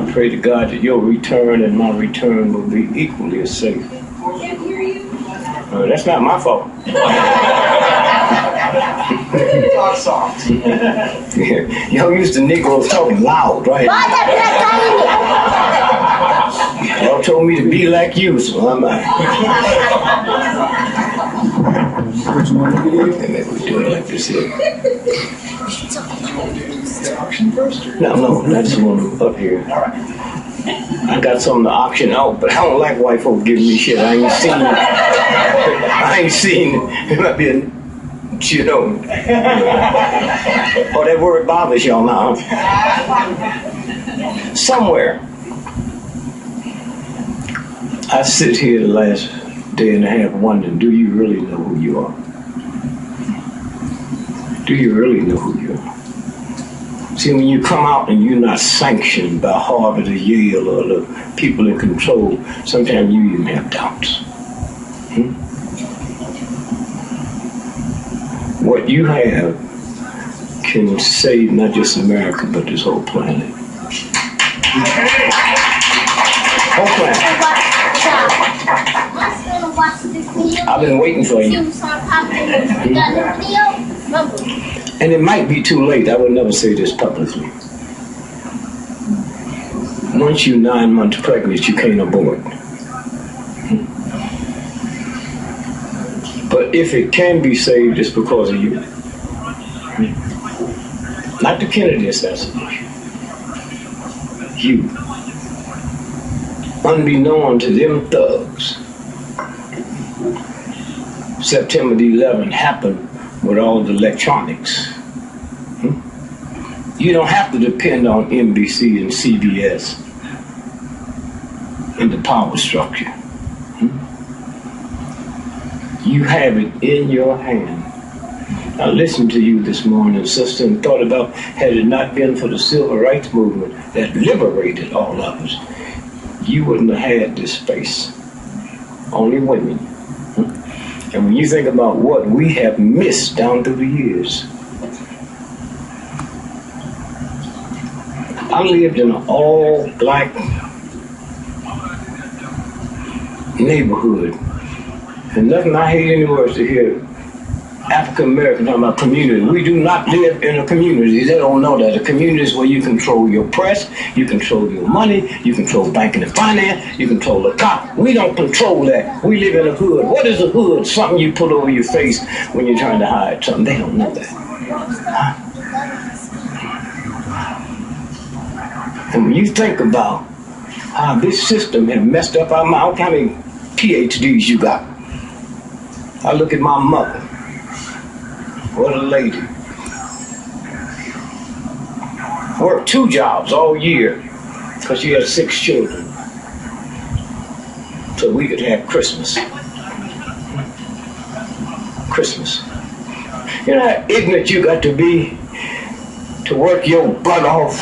I pray to God that your return and my return will be equally as safe. That's not my fault. Talk soft. Y'all used to Negroes talking loud, right? Y'all told me to be like you, so I'm and maybe we do it like this here. No, that's the one up here. I got something to auction out, but I don't like white folks giving me shit. I ain't seen it. Might be a, you know. Oh, that word bothers y'all now. Somewhere. I sit here the last day and a half wondering, do you really know who you are? Do you really know who you are? See, when you come out and you're not sanctioned by Harvard or Yale or the people in control, sometimes you even have doubts. What you have can save not just America, but this whole planet. Whole planet. I've been waiting for you. And it might be too late. I would never say this publicly. Once you're 9 months pregnant, you can't abort. But if it can be saved, it's because of you. Not the Kennedy assassination. You. Unbeknown to them thugs, September the 11th happened with all the electronics. You don't have to depend on NBC and CBS in the power structure. You have it in your hand. I listened to you this morning, sister, and thought about, had it not been for the civil rights movement that liberated all of us, you wouldn't have had this space. Only women. And when you think about what we have missed down through the years, I lived in an all-black neighborhood, and nothing I hate anywhere is to hear African American talking about community. We do not live in a community. They don't know that. A community is where you control your press, you control your money, you control banking and finance, you control the cop. We don't control that. We live in a hood. What is a hood? Something you put over your face when you're trying to hide something. They don't know that. And when you think about how this system has messed up our mouth, how many PhDs you got? I look at my mother. What a lady. Worked 2 jobs all year because she had 6 children. So we could have Christmas. Christmas. You know how ignorant you got to be to work your butt off?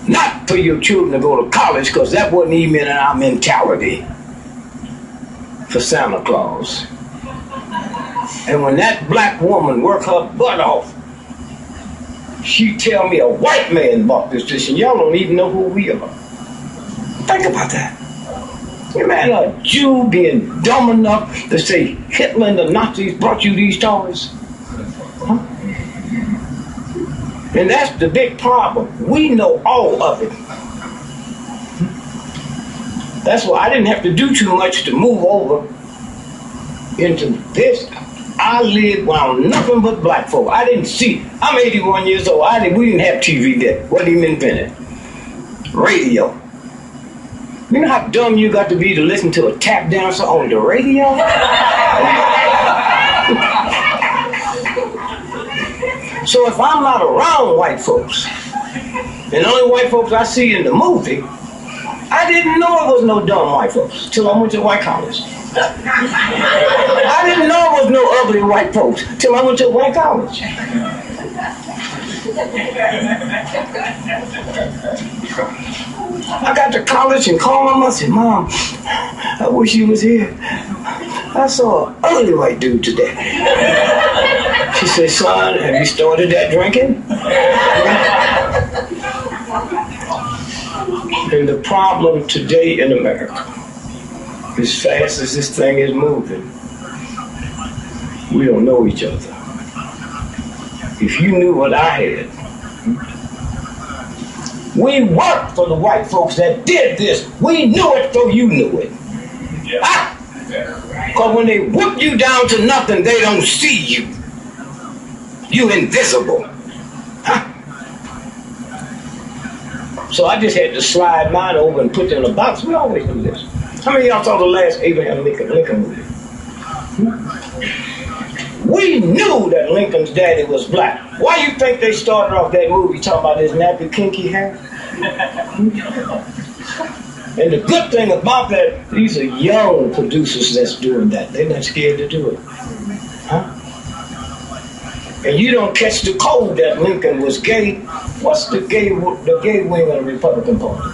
Not for your children to go to college, because that wasn't even in our mentality for Santa Claus. And when that black woman worked her butt off, she tell me a white man bought this dish, and y'all don't even know who we are. Think about that. Imagine a Jew being dumb enough to say Hitler and the Nazis brought you these toys. Huh? And that's the big problem. We know all of it. That's why I didn't have to do too much to move over into this. I lived around nothing but black folk. I didn't see. I'm 81 years old. We didn't have TV yet. Wasn't even invented. Radio. You know how dumb you got to be to listen to a tap dancer on the radio? So if I'm not around white folks, and the only white folks I see in the movie, I didn't know there was no dumb white folks till I went to white college. I didn't know there was no ugly white folks till I went to white college. I got to college and called my mom and said, "Mom, I wish you was here. I saw an ugly white dude today." She said, "Son, have you started that drinking?" And the problem today in America, as fast as this thing is moving, we don't know each other. If you knew what I had, we worked for the white folks that did this. We knew it, so you knew it. Because when they whip you down to nothing, they don't see you. You invisible. So I just had to slide mine over and put it in a box. We always do this. How many of y'all saw the last Abraham Lincoln movie? We knew that Lincoln's daddy was black. Why you think they started off that movie talking about his nappy kinky hair? And the good thing about that, these are young producers that's doing that. They're not scared to do it. And you don't catch the cold that Lincoln was gay. What's the gay wing of the Republican Party?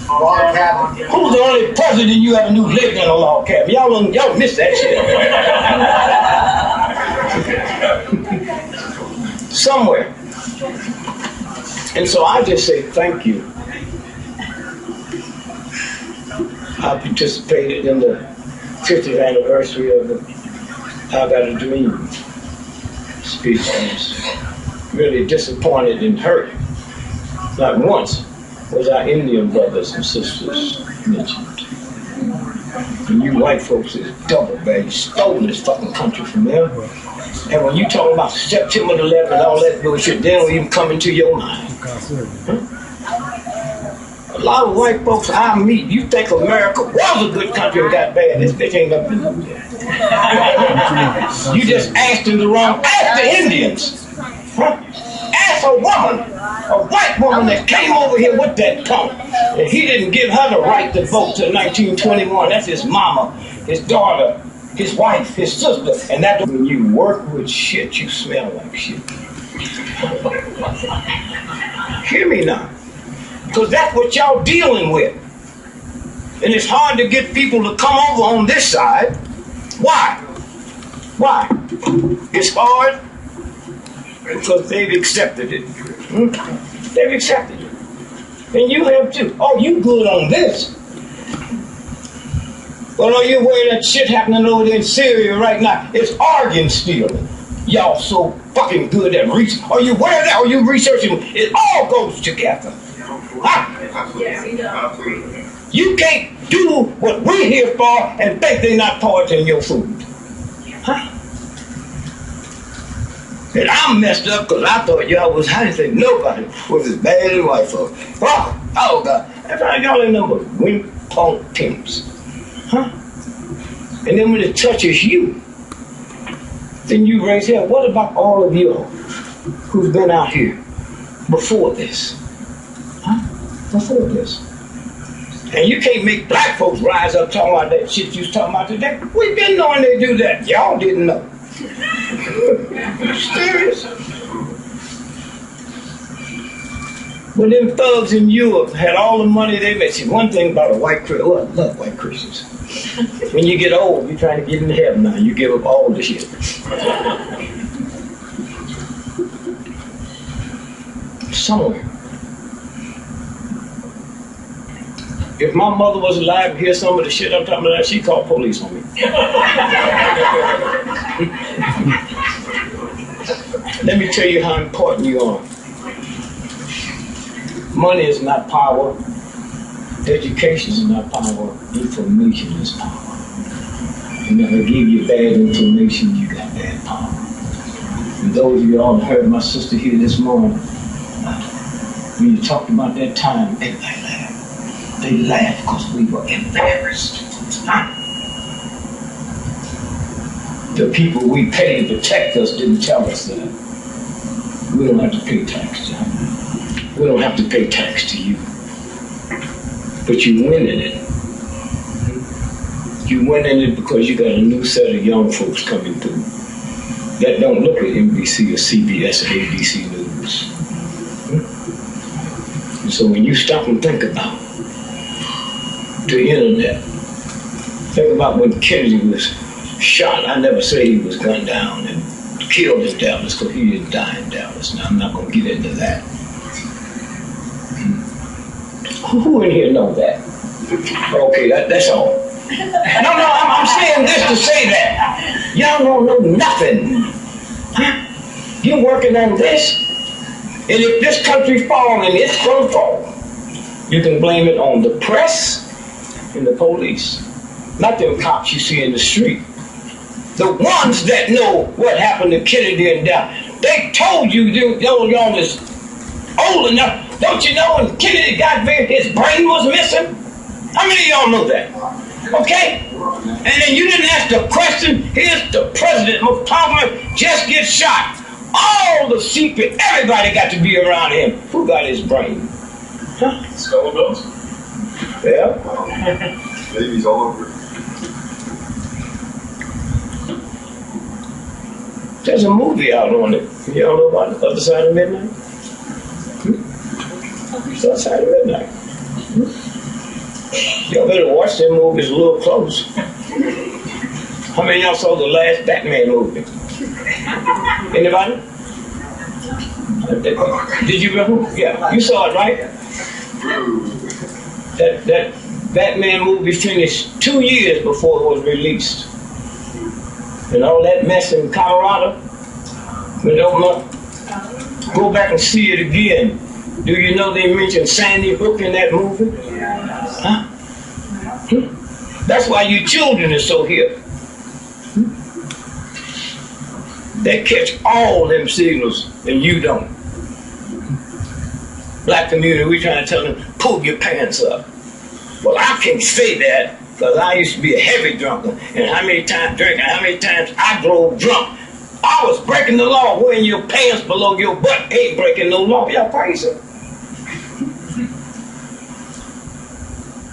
Log cabin. Who's the only president you ever knew lived in a log cabin? Y'all missed that shit. Somewhere. And so I just say thank you. I participated in the 50th anniversary of the I Got a Dream speech. I was really disappointed and hurt. Not once was our Indian brothers and sisters mentioned. And you white folks is double bad. You stole this fucking country from them. And when you talk about September 11th and all that bullshit, they don't even come into your mind. A lot of white folks I meet, you think America was a good country and got bad. This bitch ain't nothing to do with that. You just asked them the wrong. Ask the Indians. Ask a woman, a white woman that came over here with that punk. And he didn't give her the right to vote till 1921. That's his mama, his daughter, his wife, his sister. And that when you work with shit, you smell like shit. Hear me now. Because that's what y'all dealing with. And it's hard to get people to come over on this side. Why? Why? It's hard because they've accepted it. They've accepted it. And you have too. Oh, you good on this. Well, are you aware that shit happening over there in Syria right now? It's organ stealing. Y'all so fucking good at research. Are you aware of that? Are you researching? It all goes together. You can't do what we're here for and think they're not poisoning your food. And I'm messed up because I thought y'all was, I didn't think nobody was as bad as white folks. Oh God. That's how y'all in them wing punk teams. And then when it touches you, then you raise hell. What about all of you who've been out here before this? Before this. And you can't make black folks rise up talking about that shit you was talking about today. We've been knowing they do that. Y'all didn't know. Serious? When them thugs in Europe had all the money they made. See, one thing about a white Christian, oh, I love white Christians. When you get old, you're trying to get into heaven now. You give up all the shit. Somewhere. If my mother was alive and hear some of the shit I'm talking about, she'd call police on me. Let me tell you how important you are. Money is not power. Education is not power. Information is power. And if I give you bad information, you got bad power. And those of you all heard my sister here this morning, when you talked about that time, everybody laughed. They laughed because we were embarrassed. The people we paid to protect us didn't tell us that. We don't have to pay tax to them. We don't have to pay tax to you. But you win in it. You win in it because you got a new set of young folks coming through that don't look at NBC or CBS or ABC News. And so when you stop and think about the internet, think about when Kennedy was shot. I never say he was gunned down and killed in Dallas because he didn't die in Dallas. Now I'm not going to get into that. Who in here know that? Okay, that's all. No, I'm saying this to say that. Y'all don't know nothing. Huh? You're working on this. And if this country falls, and it's going to fall, you can blame it on the press and the police. Not them cops you see in the street. The ones that know what happened to Kennedy and down. They told you y'all was old enough. Don't you know when Kennedy got there, his brain was missing? How many of y'all know that? Okay? And then you didn't ask the question, here's the president, Muhammad, just get shot. All the secret, everybody got to be around him. Who got his brain? Huh? Skull bones? Yeah. Babies all over. There's a movie out on it. Y'all know about The Other Side of Midnight? The Other Side of Midnight. Y'all better watch them movies a little close. How many of y'all saw the last Batman movie? Anybody? Did you remember? Yeah, you saw it, right? That Batman movie finished 2 years before it was released. And all that mess in Colorado, go back and see it again. Do you know they mentioned Sandy Hook in that movie? Huh? That's why you children are so hip. They catch all them signals and you don't. Black community, we trying to tell them, pull your pants up. Well, I can't say that because I used to be a heavy drunker. And how many times I drove drunk. I was breaking the law, wearing your pants below your butt. Ain't breaking no law. Y'all crazy.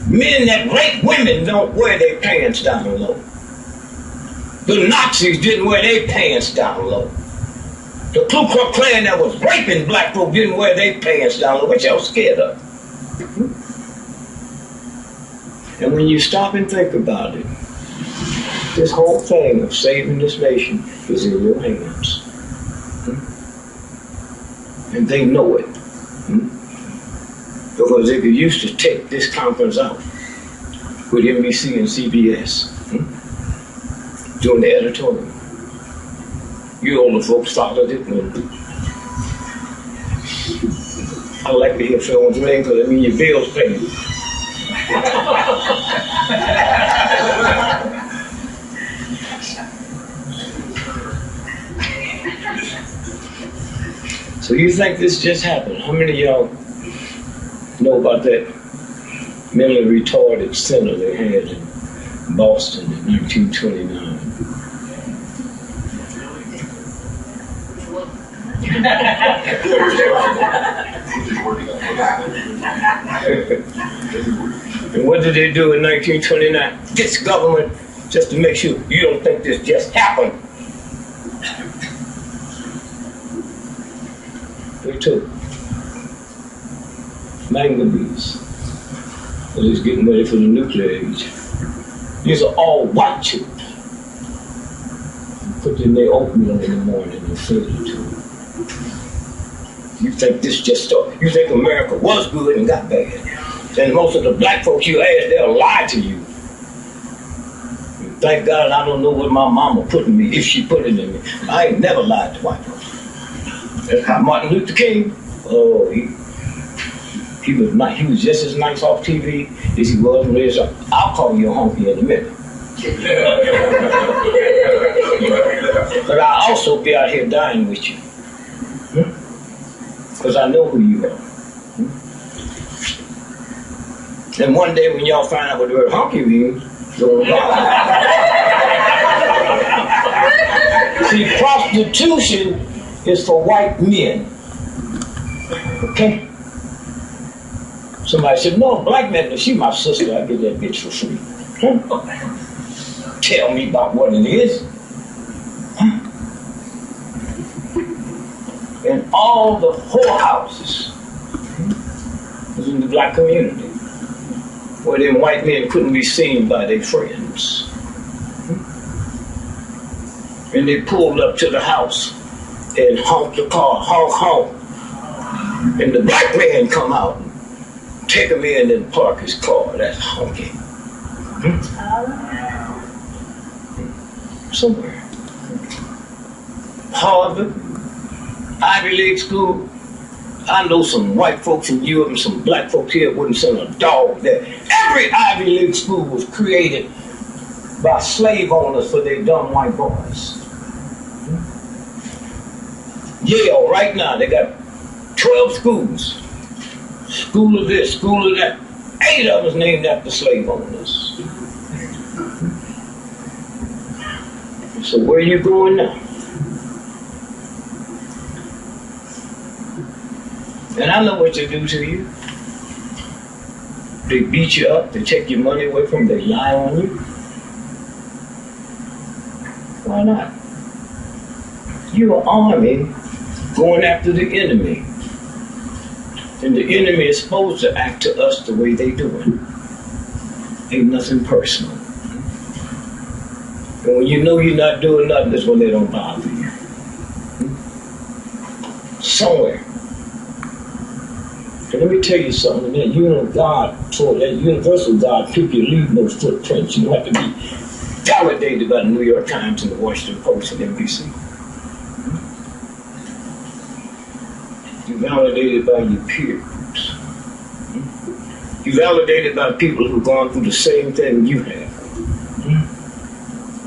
Men that rape women don't wear their pants down low. The Nazis didn't wear their pants down low. The Ku Klux Klan that was raping black folk didn't wear their pants down low. What y'all scared of? And when you stop and think about it, this whole thing of saving this nation is in your hands. And they know it. Because they used to take this conference out with NBC and CBS during the editorial. You older folks followed it. I like to hear phones ring because it means your bill's paid. So you think this just happened? How many of y'all know about that mentally retarded center they had in Boston in 1929? And what did they do in 1929? This government, just to make sure you don't think this just happened. They took manganese. Well, he's getting ready for the nuclear age. These are all white children. Put in their oatmeal in the morning and feed it to them. You think this just started? You think America was good and got bad? And most of the black folks you ask, they'll lie to you. And thank God I don't know what my mama put in me, if she put it in me. I ain't never lied to white folks. That's how Martin Luther King, oh, he was just as nice off TV as he was when he was on. I'll call you a honky in a minute. But I'll also be out here dying with you. Because I know who you are. And one day when y'all find out what the word honky means, you'll see, prostitution is for white men. Okay? Somebody said, no, black man, she's my sister, I get that bitch for free. Tell me about what it is. And all the whorehouses was in the black community, where them white men couldn't be seen by their friends. And they pulled up to the house and honked the car, honk, honk. And the black man come out and take him in and park his car. That's honky. Somewhere. Harvard, Ivy League school. I know some white folks in Europe and some black folks here wouldn't send a dog there. Every Ivy League school was created by slave owners for their dumb white boys. Yale, right now, they got 12 schools. School of this, school of that. 8 of us named after slave owners. So where are you going now? And I know what they do to you. They beat you up, they take your money away from you, they lie on you. Why not? You're an army going after the enemy. And the enemy is supposed to act to us the way they do it. Ain't nothing personal. And when you know you're not doing nothing, that's when they don't bother you. Somewhere. And let me tell you something, that universal God, people leave no footprints. You don't have to be validated by the New York Times and the Washington Post and NBC. You're validated by your peer groups. You're validated by people who've gone through the same thing you have.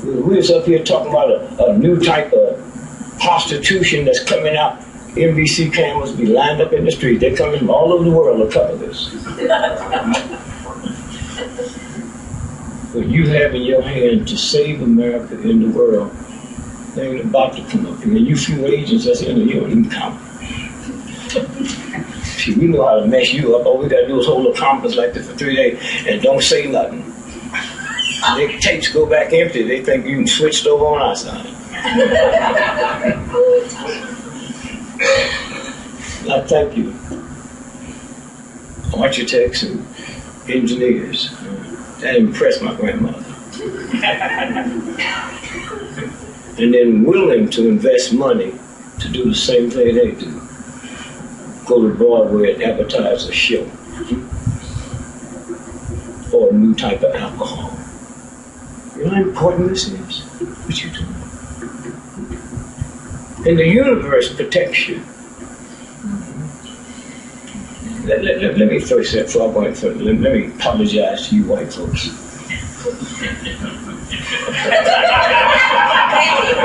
We was up here talking about a new type of prostitution that's coming out. NBC cameras be lined up in the street. They're coming from all over the world to cover this. What you have in your hand to save America in the world, they ain't about to come up here. You few agents that's in the you don't even count. See, we know how to mess you up. All we gotta do is hold a conference like this for 3 days and don't say nothing. Their tapes go back empty. They think you switched over on our side. I thank you, architects and engineers. That impressed my grandmother. And then willing to invest money to do the same thing they do. Go to Broadway and advertise a show. Or a new type of alcohol. You know how important this is? What you do. And the universe protects you. Let me first say, before I go any further, let me apologize to you white folks.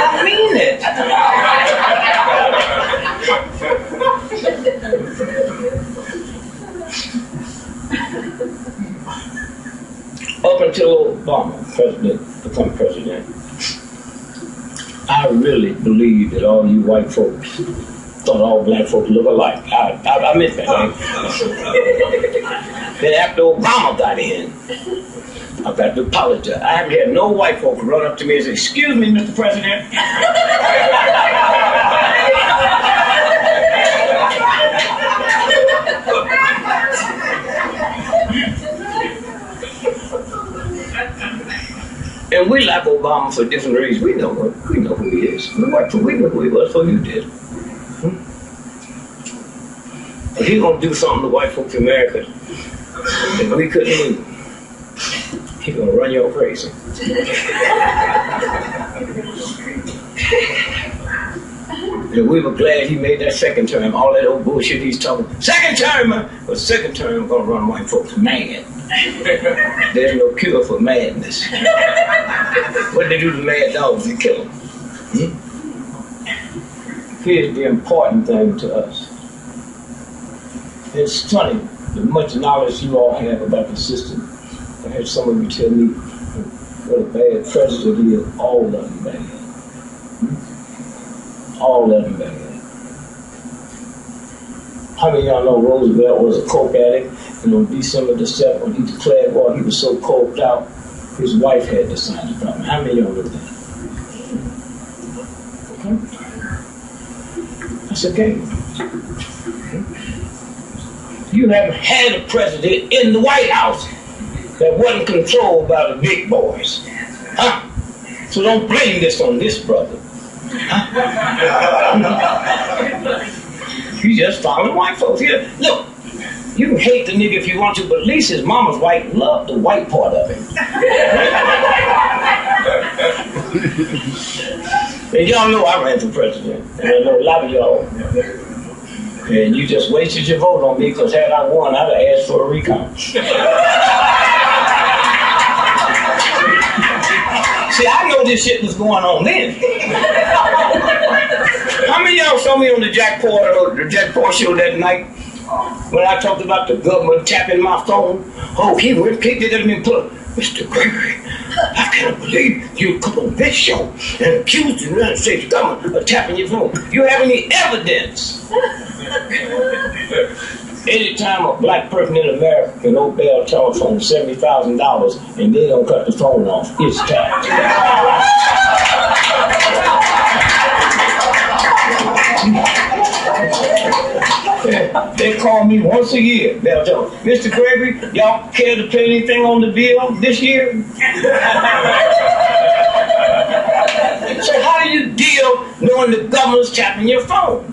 I mean it. Up until Obama become president, I really believe that all you white folks thought all black folks look alike. I meant that. Right? Then after Obama got in, I've got to apologize. I haven't had no white folks run up to me and say, "Excuse me, Mr. President." And we like Obama for different reasons. We know who he is. We know who he was before you did. But he's gonna do something to white folks in America that we couldn't do. He's gonna run you all crazy. And we were glad he made that second term. All that old bullshit he's talking. Second term, but second term gonna run white folks mad. There's no cure for madness. What they do to mad dogs? They kill them. Here's the important thing to us. It's funny, the much knowledge you all have about the system. I had some of you tell me what a bad president he is. All of them bad. All of them bad. How many of y'all know Roosevelt was a coke addict? And on December the 7th, when he declared war, he was so coked out, his wife had to sign the problem. How many of y'all know that? Okay. That's okay. You haven't had a president in the White House that wasn't controlled by the big boys. Huh? So don't blame this on this brother. Huh? You just following white folks here. Look, You can hate the nigga if you want to, but at least his mama's white. Love the white part of him. And y'all know I ran for president. And I know a lot of y'all. And you just wasted your vote on me because had I won, I'd have asked for a recount. See, I know this shit was going on then. How many of y'all saw me on the Jack Paul show that night when I talked about the government tapping my phone? Oh, he went picked it up and put, Mr. Gregory, I can't believe you come on this show and accuse the United States government of tapping your phone. You have any evidence? Anytime a black person in America can obey a telephone $70,000 and they don't cut the phone off, it's tapped. They call me once a year. They'll tell me, Mr. Gregory, y'all care to pay anything on the bill this year? So how do you deal knowing the government's tapping your phone?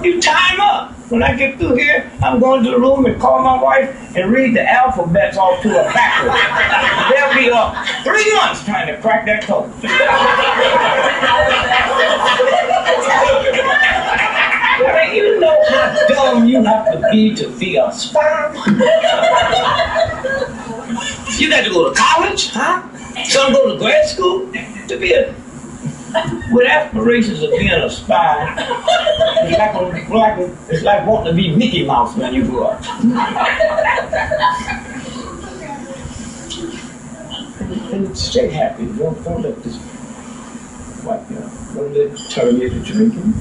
You time up. When I get through here, I'm going to the room and call my wife and read the alphabets off to her backwards. They'll be up 3 months trying to crack that code. You know how dumb you have to be a spy? You got to go to college, huh? Some go to grad school to be with aspirations of being a spy. It's like wanting to be Mickey Mouse when you grow up. And stay happy. Don't let this white girl, don't let it turn you to drinking.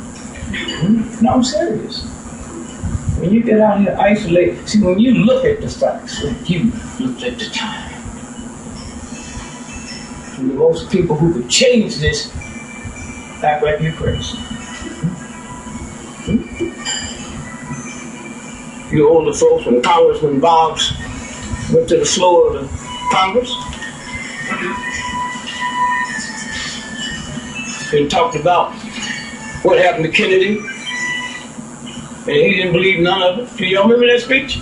No, I'm serious. When you get out here isolated, see, when you look at the facts, like you looked at the time, and most people who could change this act like you're crazy. You older folks, when Congressman Boggs went to the floor of the Congress and talked about what happened to Kennedy, and he didn't believe none of it. Do y'all remember that speech?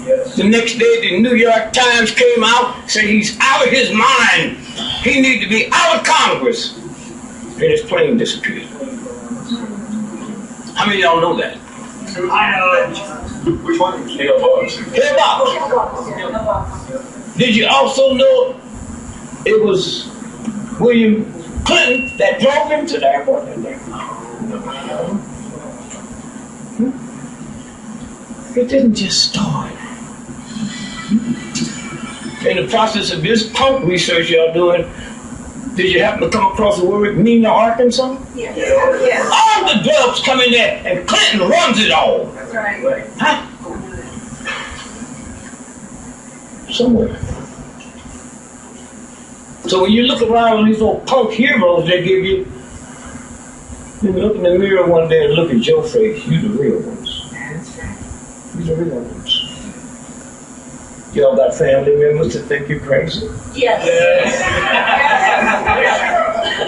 Yes. The next day, the New York Times came out, said he's out of his mind. He needs to be out of Congress. And his plane disappeared. How many of y'all know that? I know it. Which one? Hale Box. Did you also know it was William Clinton that drove him to the airport? It didn't just start. In the process of this punk research y'all doing, did you happen to come across the word Mena, Arkansas? Yes. Yes. All the drugs come in there and Clinton runs it all. That's right. Huh? Somewhere. So when you look around at these old punk heroes they give you, you look in the mirror one day and look at your face. You the real ones. That's right. You the real ones. Y'all got family members that think you're crazy? Yes.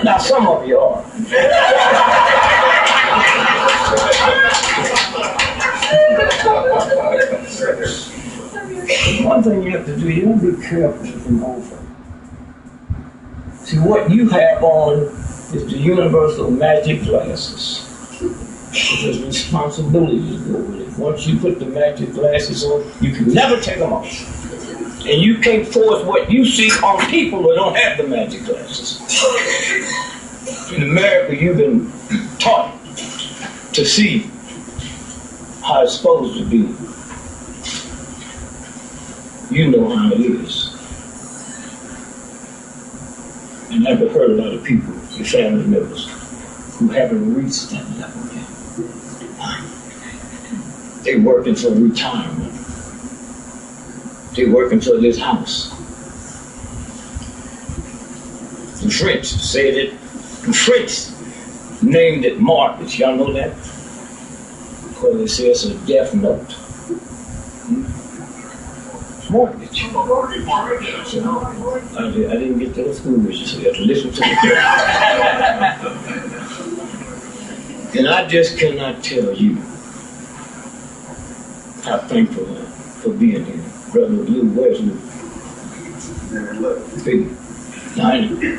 Now some of you are. One thing you have to do, you have to be careful from over. See, what you have on is the universal magic glasses. There's responsibility to go with it. Once you put the magic glasses on, you can never take them off. And you can't force what you see on people who don't have the magic glasses. In America, you've been taught to see how it's supposed to be. You know how it is. And I've heard a lot of people, your family members, who haven't reached that level yet. They're working for retirement. They're working for this house. The French said it. The French named it mortgage. Y'all know that? Because it says a death note. Mortgage. I didn't get to school with you, so you have to listen to it. And I just cannot tell you I'm thankful for being here. Brother Lou, where's Lou?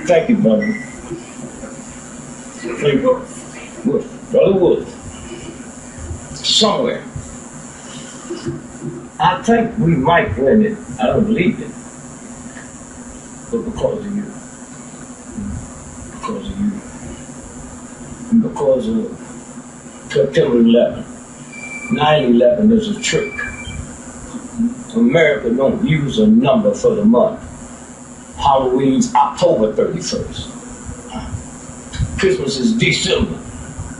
Thank you, brother. Thank you. Brother Wood. Somewhere. I think we might win it. I don't believe it. But because of you. Because of you. And because of September 11. 9/11 is a trick. America don't use a number for the month. Halloween's October 31st. Christmas is December.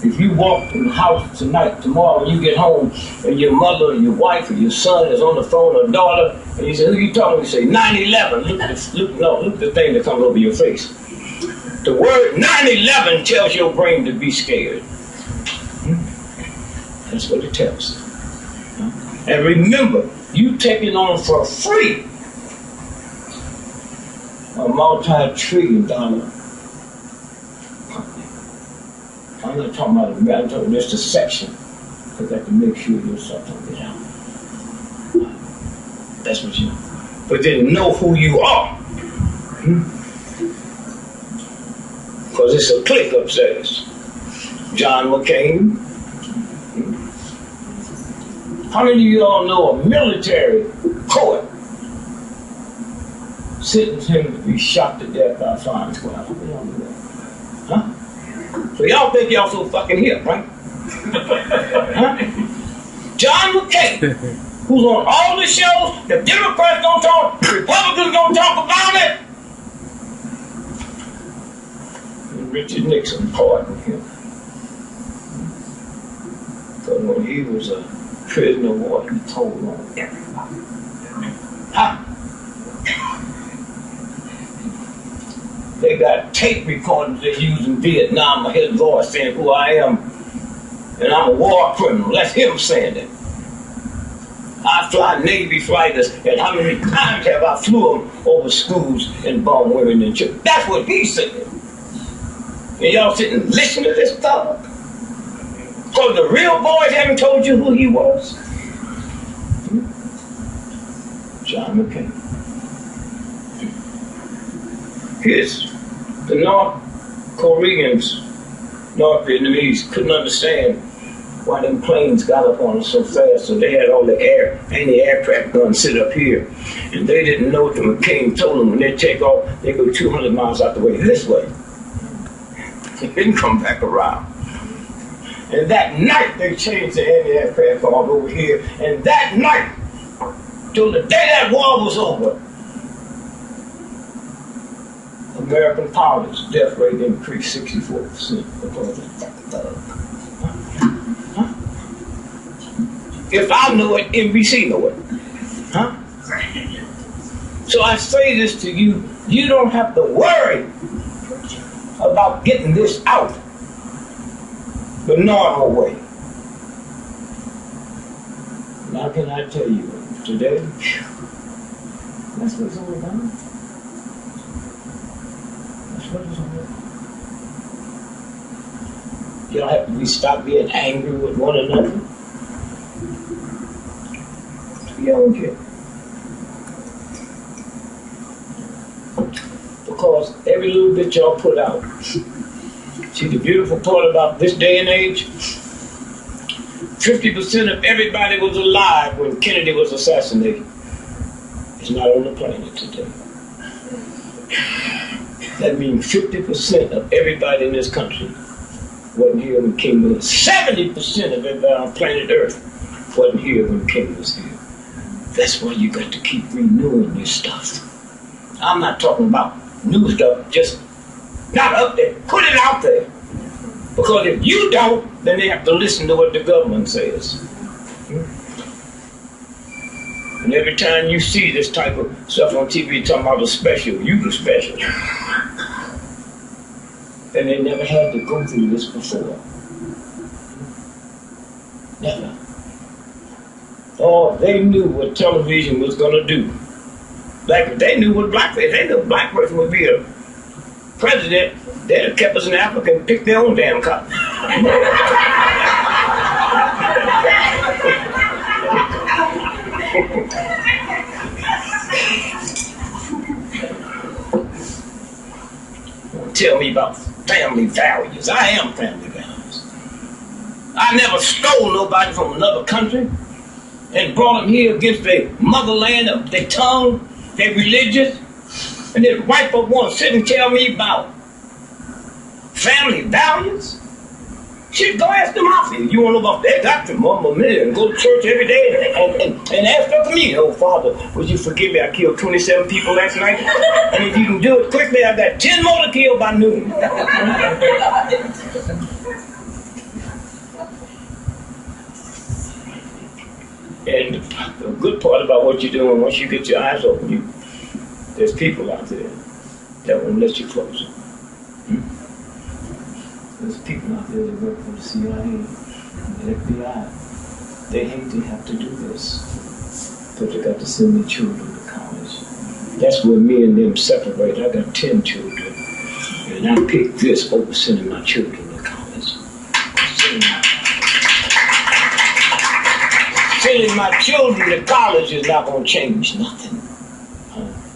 If you walk in the house tonight, tomorrow, when you get home, and your mother or your wife or your son is on the phone or daughter, and you say, who you talking to? You say, 9/11. Look at the thing that comes over your face. The word 9/11 tells your brain to be scared. That's what it tells. And remember, you take it on for free. A multi-trillion-dollar company. I'm not talking about it, I'm talking about this deception. Because I have to make sure you're something get out. That's what you. But then know who you are. Because it's a clique upstairs. John McCain. How many of you all know a military court sentenced him to be shot to death by a flying squad? How many of y'all know that? Huh? So y'all think y'all so fucking hip, right? Huh? John McCain, who's on all the shows, the Democrats don't talk, the Republicans don't talk about it. And Richard Nixon pardoned him. Because when he was a prisoner of war, he told on everybody. Huh? They got tape recordings they used in Vietnam of his voice saying who I am, and I'm a war criminal. That's him saying it. I fly Navy fighters, and how many times have I flew them over schools and bombed women and children? That's what he's saying. And y'all sitting and listen to this stuff? Because the real boys haven't told you who he was. John McCain. The North Koreans, North Vietnamese, couldn't understand why them planes got up on us so fast, so they had all the anti-aircraft guns sit up here. And they didn't know that McCain told them when they take off, they go 200 miles out the way, this way. They didn't come back around. And that night, they changed the anti-aircraft all over here. And that night, till the day that war was over, American pilots' death rate increased 64% because of that thug. Huh? If I know it, NBC know it. Huh? So I say this to you, you don't have to worry about getting this out the normal way. Now can I tell you, today, that's what it's all about. That's what it's all about. You don't have to stop being angry with one another. You don't care. Because every little bit y'all put out. See, the beautiful part about this day and age, 50% of everybody was alive when Kennedy was assassinated. It's not on the planet today. That means 50% of everybody in this country wasn't here when King was. 70% of everybody on planet Earth wasn't here when King was here. That's why you got to keep renewing your stuff. I'm not talking about new stuff, just not up there. Put it out there. Because if you don't, then they have to listen to what the government says. And every time you see this type of stuff on TV talking about the special, you the special. And they never had to go through this before. Never. Oh, they knew what television was going to do. Like if they knew what blackface, they knew a black person would be a president, they'd have kept us in Africa and picked their own damn cotton. tell me about family values. I am family values. I never stole nobody from another country and brought them here against their motherland, their tongue, their religion. And this white folk want to sit and tell me about family values? Shit, go ask them out here. You want to know about that? Got them mama and go to church every day and ask for me. Oh, Father, would you forgive me? I killed 27 people last night. And if you can do it quickly, I've got 10 more to kill by noon. And the good part about what you're doing, once you get your eyes open, there's people out there that won't let you close them. There's people out there that work for the CIA and the FBI. They hate to have to do this, but they got to send their children to college. That's where me and them separate. I got 10 children, and I picked this over sending my children to college. Sending my children to college is not going to change nothing.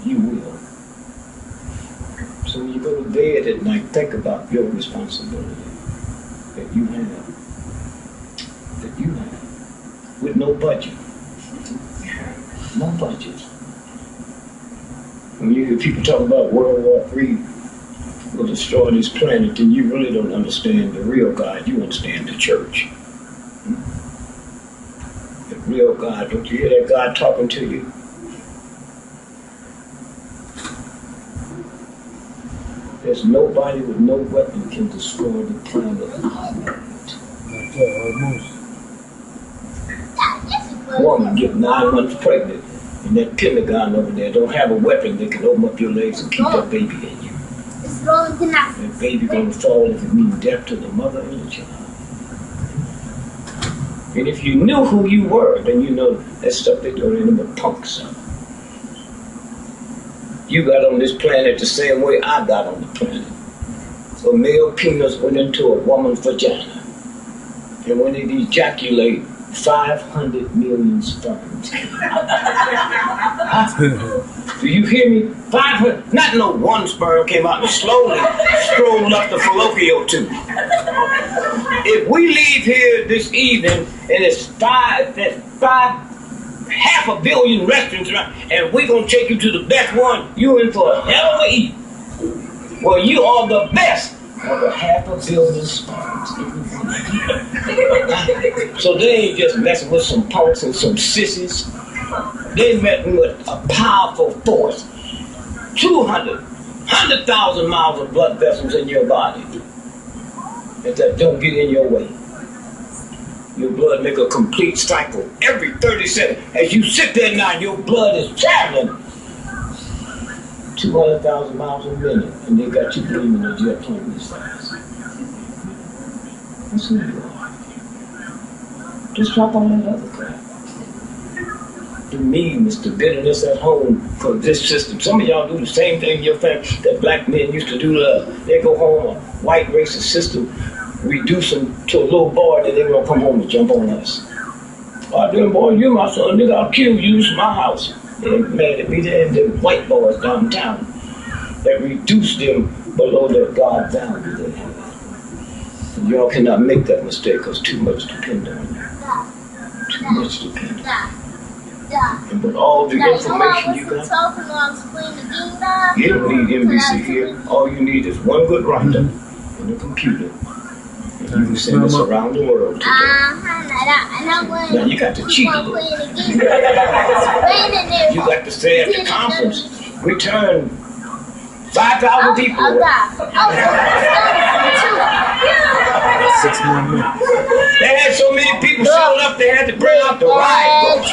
You will. So when you go to bed at night, think about your responsibility that you have. With no budget. No budget. When you hear people talk about World War III will destroy this planet, then you really don't understand the real God. You understand the church. The real God. Don't you hear that God talking to you? There's nobody with no weapon can destroy the planet. Woman get 9 months pregnant, and that Pentagon over there don't have a weapon that can open up your legs and keep that baby in you. That baby gonna fall if it means death to the mother and the child. And if you knew who you were, then you know that stuff they doing in them punks. You got on this planet the same way I got on the planet. A male penis went into a woman's vagina. And when it ejaculate, 500 million sperms came out. Do you hear me? 500, not no one sperm came out and slowly strolled up the fallopian tube. If we leave here this evening and it's 5 500 million restaurants around, and we're going to take you to the best one, you're in for a hell of a eat. Well, you are the best of the 500 million sperms. So they ain't just messing with some punks and some sissies. They messing with a powerful force. 100,000 miles of blood vessels in your body that don't get in your way. Your blood make a complete cycle every 30 seconds. As you sit there now, your blood is traveling 200,000 miles a minute, and they got you breathing a jet plane this fast. That's who you are. Just drop all that other crap. The meanness, the bitterness at home for this system. Some of y'all do the same thing in your family that black men used to do. They go home, a white racist system, reduce them to a little boy, then they're going to come home and jump on us. Oh, then boy, you my son, nigga, I'll kill you, this is my house. They're mad at me, they're the white boys downtown that reduced them below their God value they have. And y'all cannot make that mistake because too much depends on you. Too much depends on you. And with all the information you got, you don't need NBC here. All you need is one good writer and a computer. And you can send this around the world today. Now you got to cheat a little. You got to say at the conference, we turned 5,000 people away. 6 more minutes. They had so many people showed up, they had to bring out the riot book.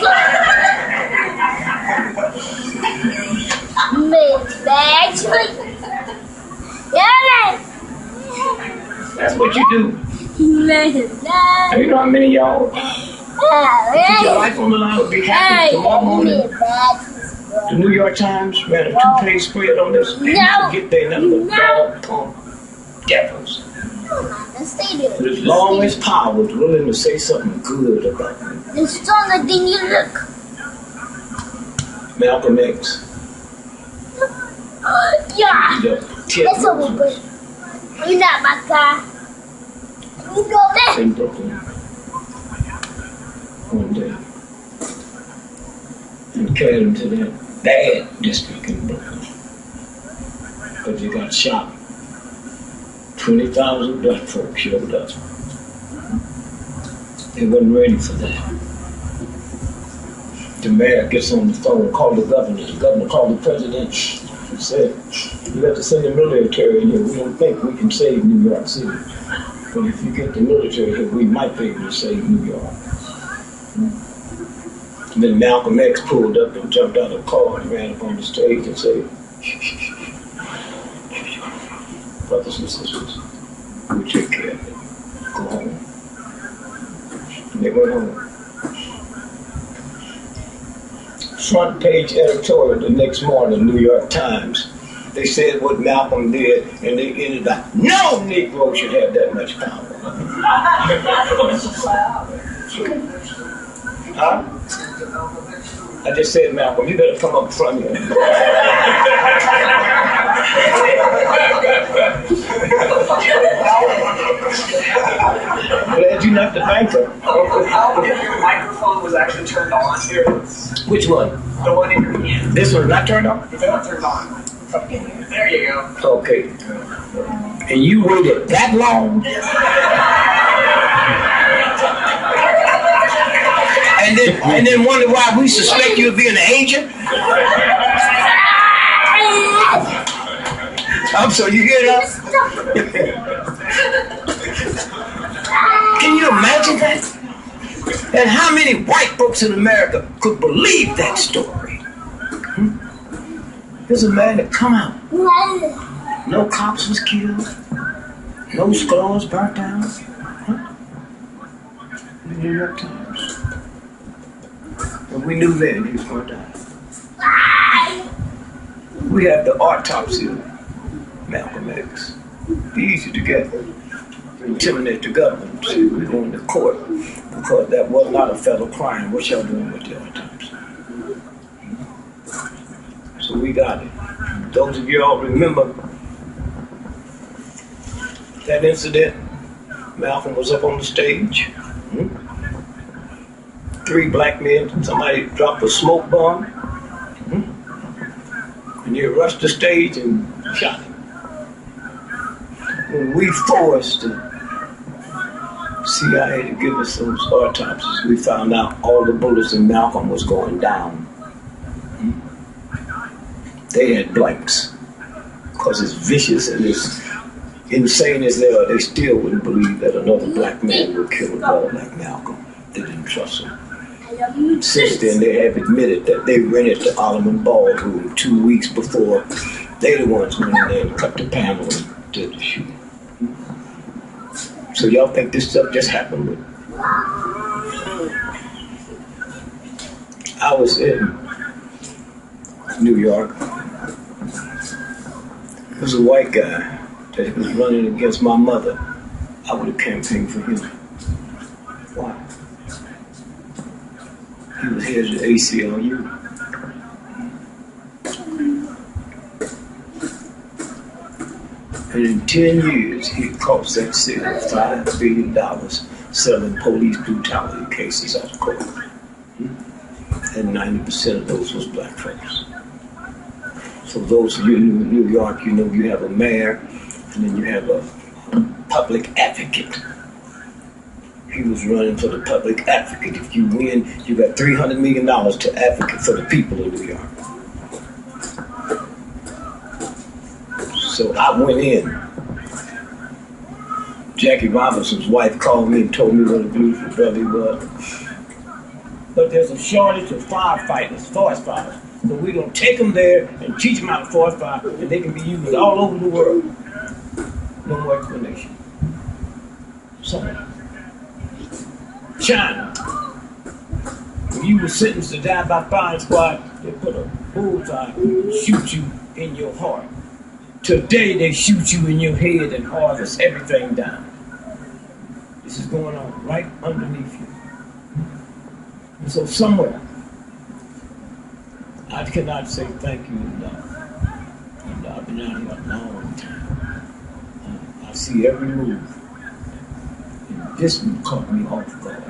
That's what you do. And you know how many of y'all put your life on the line would be happy tomorrow morning? The New York Times ran a 2-page spread on this. People get their number dog punk devils. But as long as power was willing to say something good about them. They're stronger than you look. Malcolm X. Yeah. That's what we're You not my car. You go there. in Brooklyn one day and carried him to that bad district in Brooklyn. But they got shot. 20,000 black folks showed up. They wasn't ready for that. The mayor gets on the phone, called the governor. The governor called the president. He said, "You got to send the military in here. We don't think we can save New York City. But if you get the military here, we might be able to save New York." And then Malcolm X pulled up and jumped out of the car and ran up on the stage and said, "Brothers and sisters, we'll take care of it. Go home." And they went home. Front page editorial the next morning, New York Times. They said what Malcolm did, and they ended up, no Negro should have that much power. Huh? I just said, Malcolm, you better come up front here. Glad you're not the banker. Your microphone was actually turned on here. Which one? The one in your hand. This one's not turned on? It's not turned on. There you go. Okay. And you waited that long? And then wonder why we suspect you of being an agent? So you get it up? Can you imagine that? And how many white folks in America could believe that story? There's a man that come out. No cops was killed. No stores burnt down. The New York Times. And we knew then he was going to die. We have the autopsy of Malcolm X. Easy to get. Intimidate the government. See, we're going to court because that was not a federal crime. What y'all doing with the autopsy? So we got it. Those of you all remember that incident? Malcolm was up on the stage. 3 black men, somebody dropped a smoke bomb. And they rushed the stage and shot him. When we forced the CIA to give us those autopsies, we found out all the bullets in Malcolm was going down. They had blanks. Because as vicious and as insane as they are, they still wouldn't believe that another black man would kill a boy like Malcolm. They didn't trust him. Since then, they have admitted that they rented the Ottoman ballroom 2 weeks before. They the ones who went in there and cut the panel and did the shooting. So y'all think this stuff just happened with? I was in New York. There was a white guy that was running against my mother. I would have campaigned for him. Why? He was head of the ACLU. And in 10 years, he cost that city $5 billion selling police brutality cases out of court. And 90% of those was black folks. So those of you in New York, you know you have a mayor, and then you have a public advocate. He was running for the public advocate. If you win, you got $300 million to advocate for the people of New York. So I went in. Jackie Robinson's wife called me and told me what a beautiful brother he was. But there's a shortage of firefighters, forest fires. So we're going to take them there and teach them how to forest fire, and they can be used all over the world. No more explanation. So, China. When you were sentenced to die by firing squad, they put a bullseye and shoot you in your heart. Today they shoot you in your head and harvest everything down. This is going on right underneath you. And so somewhere, I cannot say thank you enough. I've been out here a long time. I see every move. And this one caught me off guard.